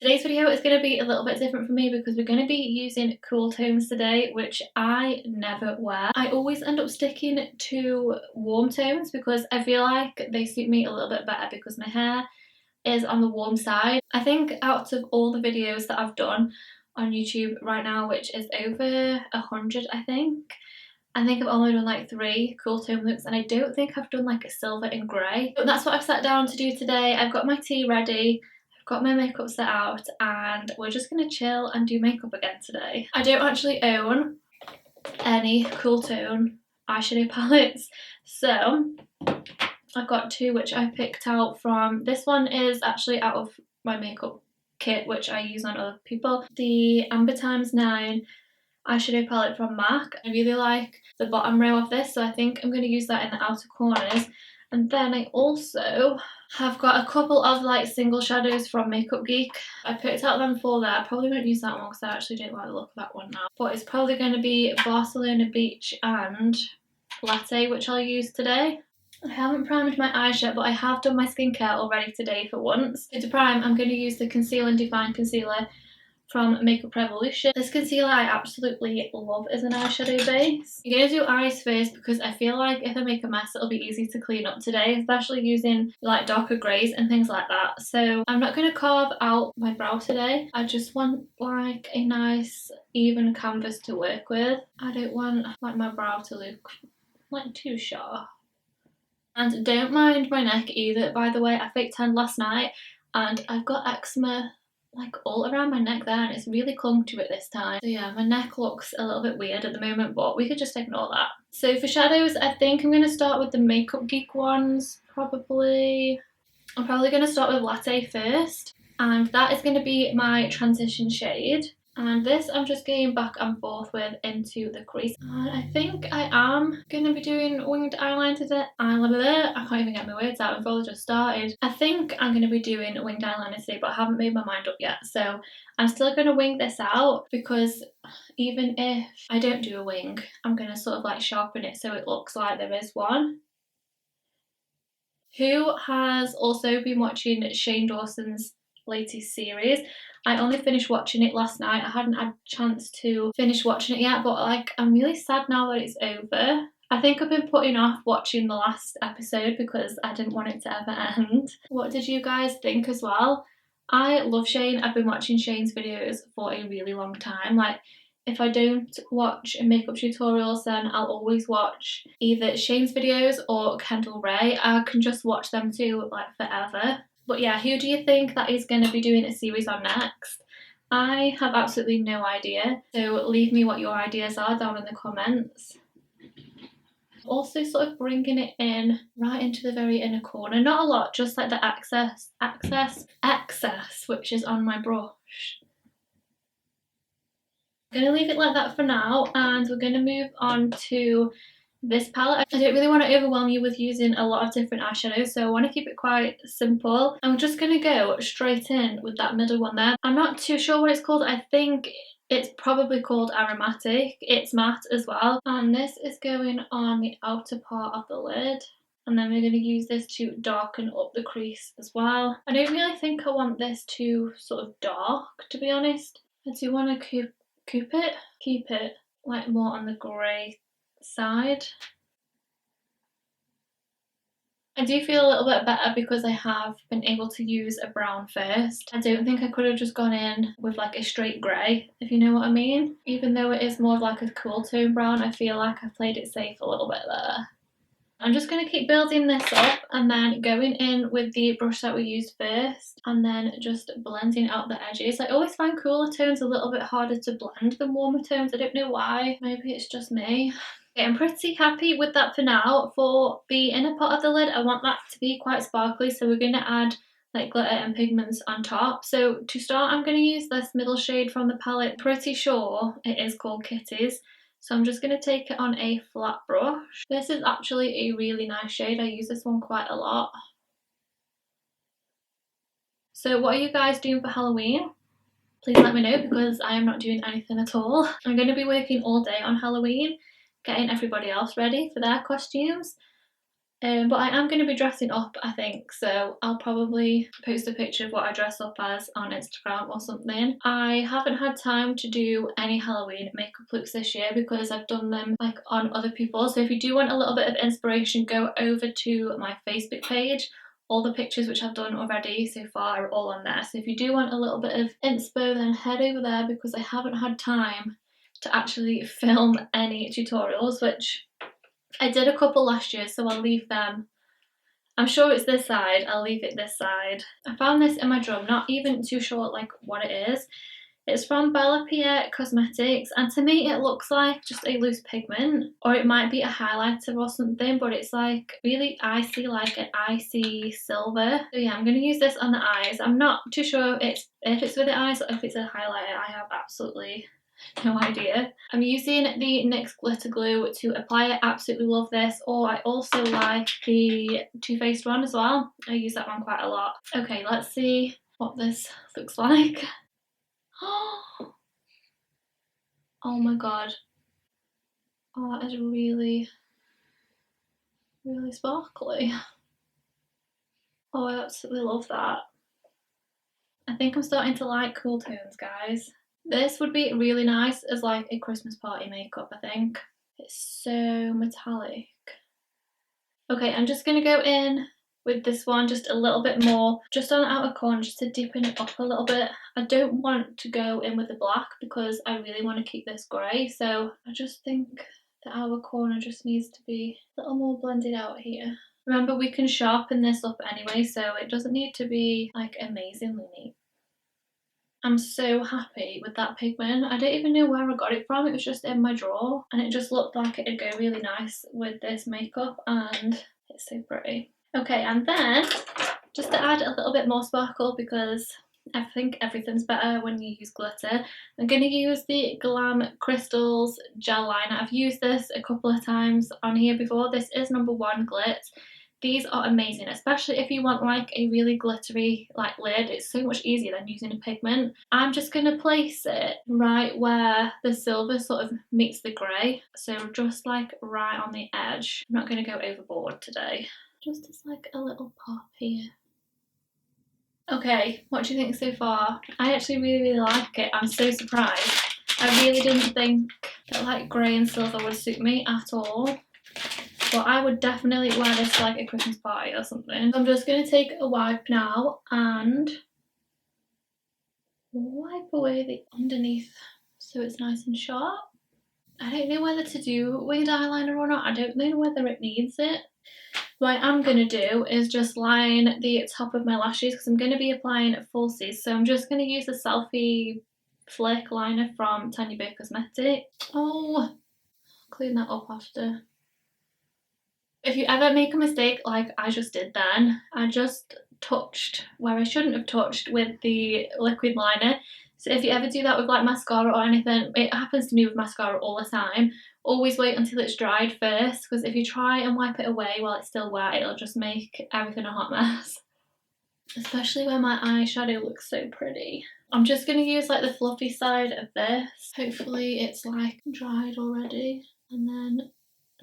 Today's video is going to be a little bit different for me because we're going to be using cool tones today, which I never wear. I always end up sticking to warm tones because I feel like they suit me a little bit better because my hair is on the warm side. I think out of all the videos that I've done on YouTube right now, which is over 100 I think I've only done like 3 cool tone looks, and I don't think I've done like a silver and grey. But that's what I've sat down to do today. I've got my tea ready, I've got my makeup set out, and we're just gonna chill and do makeup again today. I don't actually own any cool tone eyeshadow palettes, so I've got 2 which I picked out from. This one is actually out of my makeup kit which I use on other people. The Amber Times 9 eyeshadow palette from MAC. I really like the bottom row of this, so I think I'm going to use that in the outer corners. And then I also have got a couple of like single shadows from Makeup Geek. I picked out them for that. I probably won't use that one because I actually don't like the look of that one now. But it's probably going to be Barcelona Beach and Latte, which I'll use today. I haven't primed my eyes yet, but I have done my skincare already today for once. So to prime, I'm going to use the Conceal and Define Concealer from Makeup Revolution. This concealer I absolutely love as an eyeshadow base. I'm going to do eyes first because I feel like if I make a mess it'll be easy to clean up today, especially using like darker greys and things like that. So I'm not going to carve out my brow today. I just want like a nice even canvas to work with. I don't want like my brow to look like too sharp. And don't mind my neck either, by the way. I fake tanned last night and I've got eczema like all around my neck there, and it's really clung to it this time. So yeah, my neck looks a little bit weird at the moment, but we could just ignore that. So for shadows, I think I'm going to start with the Makeup Geek ones, probably. I'm probably going to start with Latte first, and that is going to be my transition shade. And this I'm just going back and forth with into the crease. And I think I am going to be doing winged eyeliner today. I can't even get my words out, I've only just started. I think I'm going to be doing winged eyeliner today, but I haven't made my mind up yet. So I'm still going to wing this out because even if I don't do a wing, I'm going to sort of like sharpen it so it looks like there is one. Who has also been watching Shane Dawson's latest series? I only finished watching it last night. I hadn't had a chance to finish watching it yet, but like I'm really sad now that it's over. I think I've been putting off watching the last episode because I didn't want it to ever end. What did you guys think as well? I love Shane. I've been watching Shane's videos for a really long time. Like if I don't watch makeup tutorials, then I'll always watch either Shane's videos or Kendall Ray. I can just watch them too like forever. But yeah, who do you think that is going to be doing a series on next? I have absolutely no idea, so leave me what your ideas are down in the comments. Also sort of bringing it in right into the very inner corner, not a lot, just like the excess which is on my brush. I'm going to leave it like that for now, and we're going to move on to this palette. I don't really want to overwhelm you with using a lot of different eyeshadows, so I want to keep it quite simple. I'm just going to go straight in with that middle one there. I'm not too sure what it's called. I think it's probably called Aromatic. It's matte as well. And this is going on the outer part of the lid. And then we're going to use this to darken up the crease as well. I don't really think I want this too sort of dark, to be honest. I do want to keep it like more on the grey side. I do feel a little bit better because I have been able to use a brown first. I don't think I could have just gone in with like a straight grey, if you know what I mean. Even though it is more of like a cool tone brown, I feel like I've played it safe a little bit there. I'm just going to keep building this up and then going in with the brush that we used first and then just blending out the edges. I always find cooler tones a little bit harder to blend than warmer tones. I don't know why. Maybe it's just me. Okay, I'm pretty happy with that for now. For the inner part of the lid, I want that to be quite sparkly, so we're going to add like glitter and pigments on top. So to start, I'm going to use this middle shade from the palette. Pretty sure it is called Kitties. So I'm just going to take it on a flat brush. This is actually a really nice shade. I use this one quite a lot. So what are you guys doing for Halloween? Please let me know because I am not doing anything at all. I'm going to be working all day on Halloween, getting everybody else ready for their costumes. But I am going to be dressing up, I think, so I'll probably post a picture of what I dress up as on Instagram or something. I haven't had time to do any Halloween makeup looks this year because I've done them like on other people. So if you do want a little bit of inspiration, go over to my Facebook page. All the pictures which I've done already so far are all on there. So if you do want a little bit of inspo, then head over there because I haven't had time to actually film any tutorials, which I did a couple last year, so I'll leave them. I'm sure it's this side, I'll leave it this side. I found this in my drum, not even too sure like what it is. It's from Bella Cosmetics, and to me it looks like just a loose pigment, or it might be a highlighter or something, but it's like really icy, like an icy silver. So yeah, I'm going to use this on the eyes. I'm not too sure if it's with the eyes or if it's a highlighter. I have absolutely no idea. I'm using the NYX glitter glue to apply it. Absolutely love this. Or I also like the Too Faced one as well. I use that one quite a lot. Okay, let's see what this looks like. Oh my god. Oh, that is really, really sparkly. Oh, I absolutely love that. I think I'm starting to like cool tones, guys. This would be really nice as like a Christmas party makeup, I think. It's so metallic. Okay, I'm just going to go in with this one just a little bit more, just on the outer corner, just to deepen it up a little bit. I don't want to go in with the black because I really want to keep this grey, so I just think the outer corner just needs to be a little more blended out here. Remember, we can sharpen this up anyway, so it doesn't need to be like amazingly neat. I'm so happy with that pigment. I don't even know where I got it from. It was just in my drawer and it just looked like it'd go really nice with this makeup, and it's so pretty. Okay, and then just to add a little bit more sparkle, because I think everything's better when you use glitter, I'm going to use the Glam Crystals gel liner. I've used this a couple of times on here before. This is number 1 glit. These are amazing, especially if you want like a really glittery like lid. It's so much easier than using a pigment. I'm just going to place it right where the silver sort of meets the grey, so just like right on the edge. I'm not going to go overboard today. Just as like a little pop here. Okay, what do you think so far? I actually really like it. I'm so surprised. I really didn't think that like grey and silver would suit me at all. But I would definitely wear this to like a Christmas party or something. I'm just going to take a wipe now and wipe away the underneath so it's nice and sharp. I don't know whether to do winged eyeliner or not. I don't know whether it needs it. What I am going to do is just line the top of my lashes because I'm going to be applying falsies. So I'm just going to use the Selfie Flick liner from Tanya Bay Cosmetics. Oh, clean that up after. If you ever make a mistake like I just did then, I just touched where I shouldn't have touched with the liquid liner. So if you ever do that with like mascara or anything, it happens to me with mascara all the time, always wait until it's dried first, because if you try and wipe it away while it's still wet, it'll just make everything a hot mess. Especially when my eyeshadow looks so pretty. I'm just going to use like the fluffy side of this. Hopefully it's like dried already. And then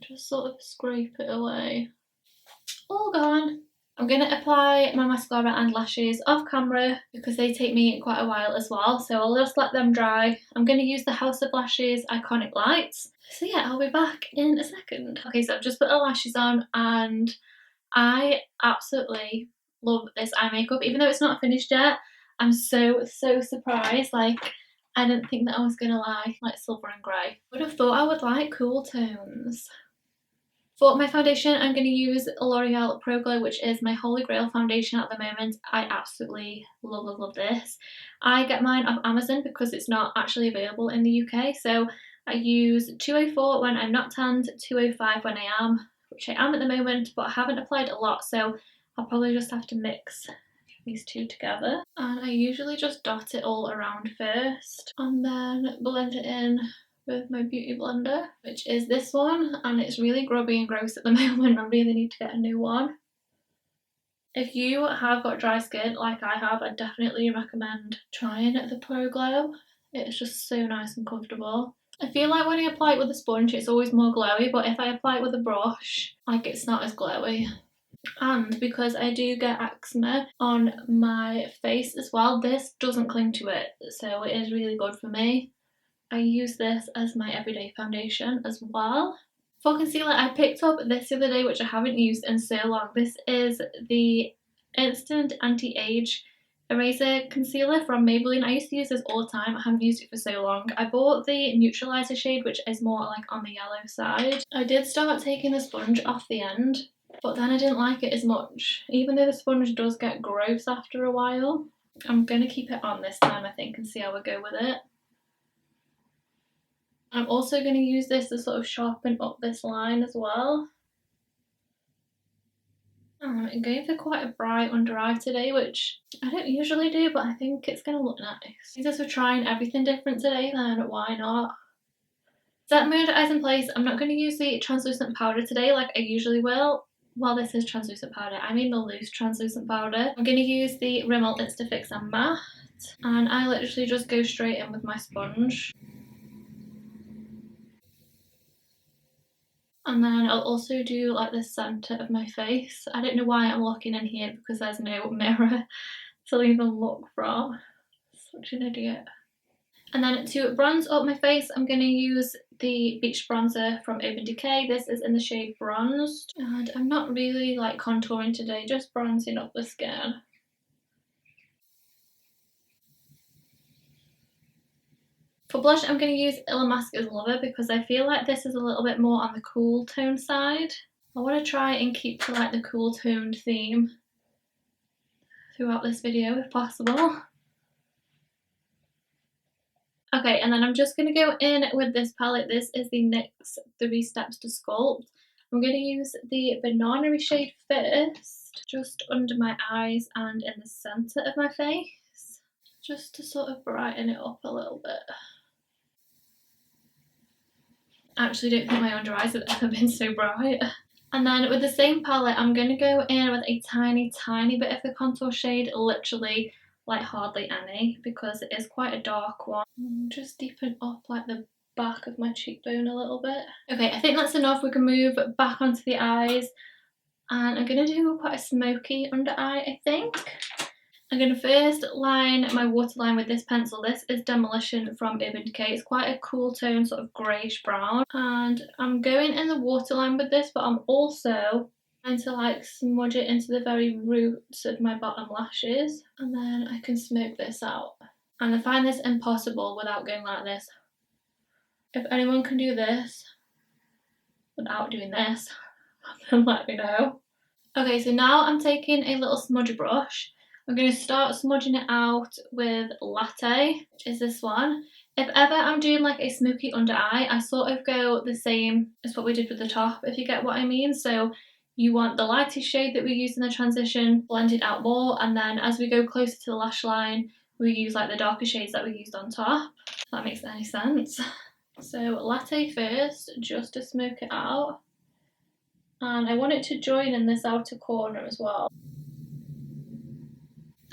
just sort of scrape it away. All gone. I'm going to apply my mascara and lashes off camera because they take me quite a while as well, so I'll just let them dry. I'm going to use the House of Lashes Iconic Lights. So yeah, I'll be back in a second. Okay, so I've just put the lashes on and I absolutely love this eye makeup. Even though it's not finished yet, I'm so surprised. Like, I didn't think that I was going to like silver and grey. Would have thought I would like cool tones. For my foundation, I'm going to use L'Oreal Pro Glow, which is my holy grail foundation at the moment. I absolutely love this. I get mine off Amazon because it's not actually available in the UK. So I use 204 when I'm not tanned, 205 when I am, which I am at the moment, but I haven't applied a lot. So I'll probably just have to mix these two together. And I usually just dot it all around first and then blend it in with my beauty blender, which is this one, and it's really grubby and gross at the moment. I really need to get a new one. If you have got dry skin like I have, I definitely recommend trying the Pro Glow. It's just so nice and comfortable. I feel like when I apply it with a sponge it's always more glowy, but if I apply it with a brush, like, it's not as glowy. And because I do get eczema on my face as well, this doesn't cling to it, so it is really good for me. I use this as my everyday foundation as well. For concealer, I picked up this the other day, which I haven't used in so long. This is the Instant Anti-Age Eraser Concealer from Maybelline. I used to use this all the time. I haven't used it for so long. I bought the Neutralizer shade, which is more like on the yellow side. I did start taking the sponge off the end, but then I didn't like it as much, even though the sponge does get gross after a while. I'm going to keep it on this time, I think, and see how I go with it. I'm also going to use this to sort of sharpen up this line as well. I'm going for quite a bright under eye today, which I don't usually do, but I think it's going to look nice. Since we're trying everything different today, then why not? Set my under eyes in place. I'm not going to use the translucent powder today like I usually will. Well, this is translucent powder. I mean the loose translucent powder. I'm going to use the Rimmel Insta Fix and Matte. And I literally just go straight in with my sponge. And then I'll also do like the centre of my face. I don't know why I'm looking in here because there's no mirror to even look from. Such an idiot. And then to bronze up my face, I'm going to use the Beach Bronzer from Decay. This is in the shade Bronzed. And I'm not really like contouring today, just bronzing up the skin. For blush, I'm going to use Illamasqua's Lover because I feel like this is a little bit more on the cool tone side. I want to try and keep to like the cool toned theme throughout this video if possible. Okay, and then I'm just going to go in with this palette. This is the NYX 3 Steps to Sculpt. I'm going to use the Banana shade first, just under my eyes and in the centre of my face, just to sort of brighten it up a little bit. I actually don't think my under eyes have ever been so bright. And then with the same palette, I'm going to go in with a tiny bit of the contour shade, literally like hardly any, because it is quite a dark one. Just deepen up like the back of my cheekbone a little bit. Okay, I think that's enough. We can move back onto the eyes. And I'm going to do quite a smoky under eye, I think. I'm going to first line my waterline with this pencil. This is Demolition from Decay. It's quite a cool tone, sort of greyish brown. And I'm going in the waterline with this, but I'm also trying to like smudge it into the very roots of my bottom lashes. And then I can smoke this out. And I find this impossible without going like this. If anyone can do this without doing this, then let me know. Okay, so now I'm taking a little smudge brush. I'm going to start smudging it out with Latte, which is this one. If ever I'm doing like a smoky under eye, I sort of go the same as what we did with the top, if you get what I mean. So you want the lightest shade that we used in the transition blended out more, and then as we go closer to the lash line, we use like the darker shades that we used on top, if that makes any sense. So Latte first, just to smoke it out. And I want it to join in this outer corner as well.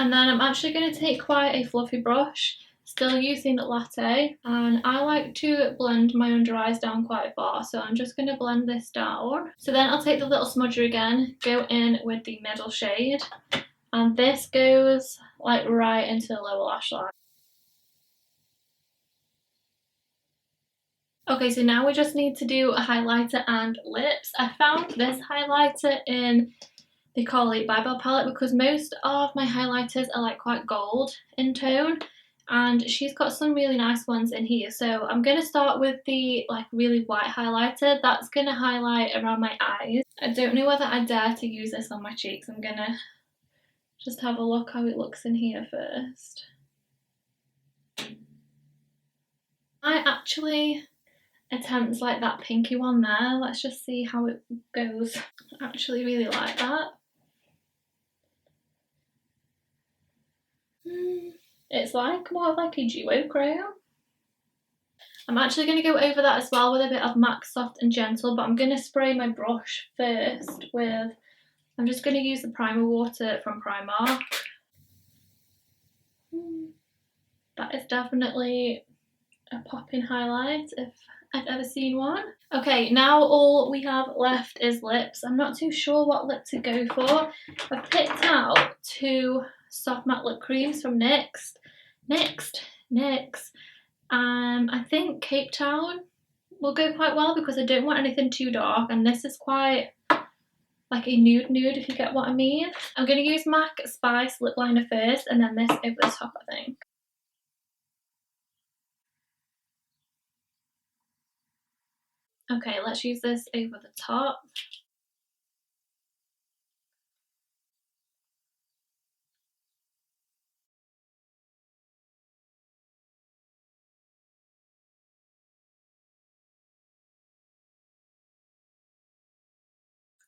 And then I'm actually going to take quite a fluffy brush, still using Latte, and I like to blend my under eyes down quite far, so I'm just going to blend this down. So then I'll take the little smudger again, go in with the middle shade, and this goes like right into the lower lash line. Okay, so now we just need to do a highlighter and lips. I found this highlighter in the Carli Bybel palette because most of my highlighters are like quite gold in tone, and she's got some really nice ones in here. So I'm going to start with the like really white highlighter. That's going to highlight around my eyes. I don't know whether I dare to use this on my cheeks. I'm going to just have a look how it looks in here first. I actually attempt like that pinky one there. Let's just see how it goes. I actually really like that. It's like more of like a duo crayon. I'm actually going to go over that as well with a bit of MAC Soft and Gentle, but I'm going to spray my brush first with, I'm just going to use the primer water from Primark. That is definitely a popping highlight if I've ever seen one. Okay, now all we have left is lips. I'm not too sure what lip to go for. I've picked out 2 soft matte lip creams from NYX. I think Cape Town will go quite well because I don't want anything too dark, and this is quite like a nude if you get what I mean. I'm going to use MAC Spice lip liner first and then this over the top, I think. Okay, let's use this over the top.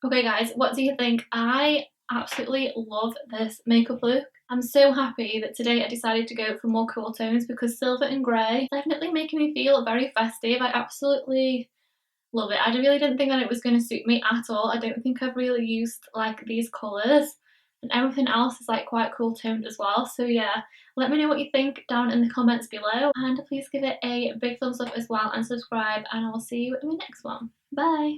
Okay guys, what do you think? I absolutely love this makeup look. I'm so happy that today I decided to go for more cool tones because silver and grey definitely making me feel very festive. I absolutely love it. I really didn't think that it was going to suit me at all. I don't think I've really used like these colours, and everything else is like quite cool toned as well. So yeah, let me know what you think down in the comments below, and please give it a big thumbs up as well and subscribe, and I will see you in my next one. Bye!